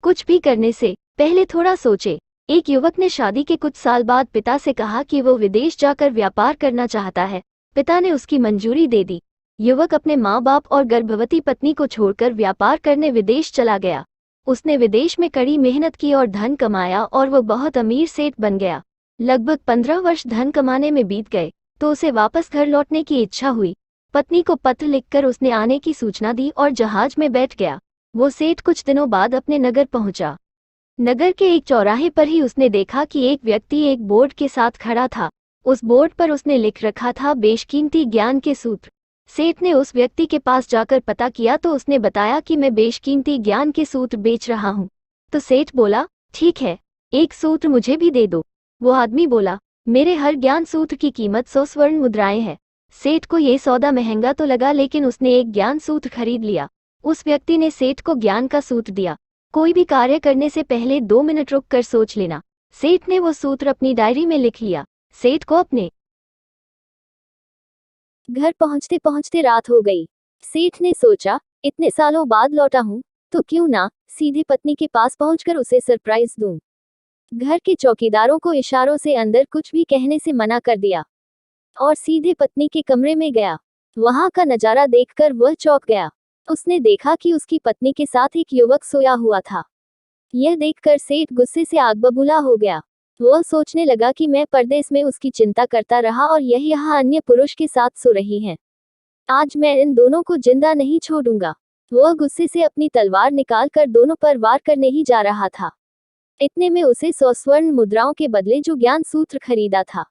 कुछ भी करने से पहले थोड़ा सोचे। एक युवक ने शादी के कुछ साल बाद पिता से कहा कि वो विदेश जाकर व्यापार करना चाहता है। पिता ने उसकी मंजूरी दे दी। युवक अपने माँ बाप और गर्भवती पत्नी को छोड़कर व्यापार करने विदेश चला गया। उसने विदेश में कड़ी मेहनत की और धन कमाया और वो बहुत अमीर सेठ बन गया। लगभग 15 वर्ष धन कमाने में बीत गए तो उसे वापस घर लौटने की इच्छा हुई। पत्नी को पत्र लिखकर उसने आने की सूचना दी और जहाज में बैठ गया। वो सेठ कुछ दिनों बाद अपने नगर पहुंचा। नगर के एक चौराहे पर ही उसने देखा कि एक व्यक्ति एक बोर्ड के साथ खड़ा था। उस बोर्ड पर उसने लिख रखा था, बेशकीमती ज्ञान के सूत्र। सेठ ने उस व्यक्ति के पास जाकर पता किया तो उसने बताया कि मैं बेशकीमती ज्ञान के सूत्र बेच रहा हूँ। तो सेठ बोला, ठीक है, एक सूत्र मुझे भी दे दो। वो आदमी बोला, मेरे हर ज्ञान सूत्र की कीमत 100 स्वर्ण मुद्राएं है। सेठ को ये सौदा महंगा तो लगा, लेकिन उसने एक ज्ञान सूत्र खरीद लिया। उस व्यक्ति ने सेठ को ज्ञान का सूत्र दिया, कोई भी कार्य करने से पहले 2 मिनट रुक कर सोच लेना। सेठ ने वो सूत्र अपनी डायरी में लिख लिया। सेठ को अपने घर पहुंचते पहुंचते रात हो गई। सेठ ने सोचा, इतने सालों बाद लौटा हूं तो क्यों ना सीधे पत्नी के पास पहुंचकर उसे सरप्राइज दूं। घर के चौकीदारों को इशारों से अंदर कुछ भी कहने से मना कर दिया और सीधे पत्नी के कमरे में गया। वहां का नजारा देखकर वह चौंक गया। उसने देखा कि उसकी पत्नी के साथ एक युवक सोया हुआ था। यह देखकर सेठ गुस्से से आग बबूला हो गया। वह सोचने लगा कि मैं परदेश में उसकी चिंता करता रहा और यह यहाँ अन्य पुरुष के साथ सो रही हैं। आज मैं इन दोनों को जिंदा नहीं छोड़ूंगा। वह गुस्से से अपनी तलवार निकालकर दोनों पर वार करने ही जा रहा था। इतने में उसे 100 स्वर्ण मुद्राओं के बदले जो ज्ञान सूत्र खरीदा था,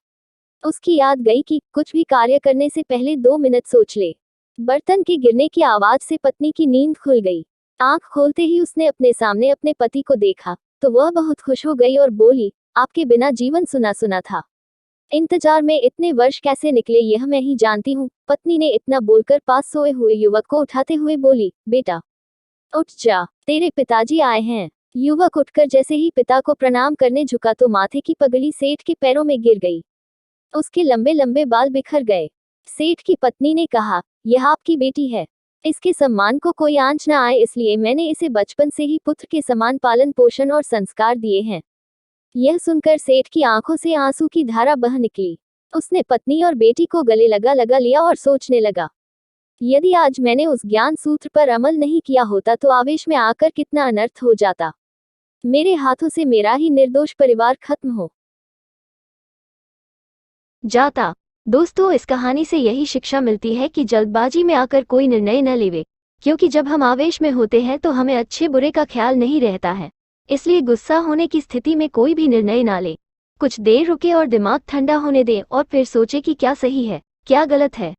उसकी याद गई कि कुछ भी कार्य करने से पहले 2 मिनट सोच ले। बर्तन के गिरने की आवाज से पत्नी की नींद खुल गई। आंख खोलते ही उसने अपने सामने अपने पति को देखा तो वह बहुत खुश हो गई और बोली, आपके बिना जीवन सुना सुना था। इंतजार में इतने वर्ष कैसे निकले यह मैं ही जानती हूँ। पत्नी ने इतना बोलकर पास सोए हुए युवक को उठाते हुए बोली, बेटा उठ जा, तेरे पिताजी आए हैं। युवक उठकर जैसे ही पिता को प्रणाम करने झुका तो माथे की पगड़ी सेठ के पैरों में गिर गई। उसके लंबे लंबे बाल बिखर गए। सेठ की पत्नी ने कहा, यह आपकी बेटी है, इसके सम्मान को कोई आंच न आए इसलिए मैंने इसे बचपन से ही पुत्र के समान पालन पोषण और संस्कार दिए हैं। यह सुनकर सेठ की आंखों से आंसू की धारा बह निकली। उसने पत्नी और बेटी को गले लगा लगा लिया और सोचने लगा, यदि आज मैंने उस ज्ञान सूत्र पर अमल नहीं किया होता तो आवेश में आकर कितना अनर्थ हो जाता। मेरे हाथों से मेरा ही निर्दोष परिवार खत्म हो जाता। दोस्तों, इस कहानी से यही शिक्षा मिलती है कि जल्दबाजी में आकर कोई निर्णय न लेवे, क्योंकि जब हम आवेश में होते हैं तो हमें अच्छे बुरे का ख्याल नहीं रहता है। इसलिए गुस्सा होने की स्थिति में कोई भी निर्णय ना ले। कुछ देर रुके और दिमाग ठंडा होने दें और फिर सोचे कि क्या सही है, क्या गलत है।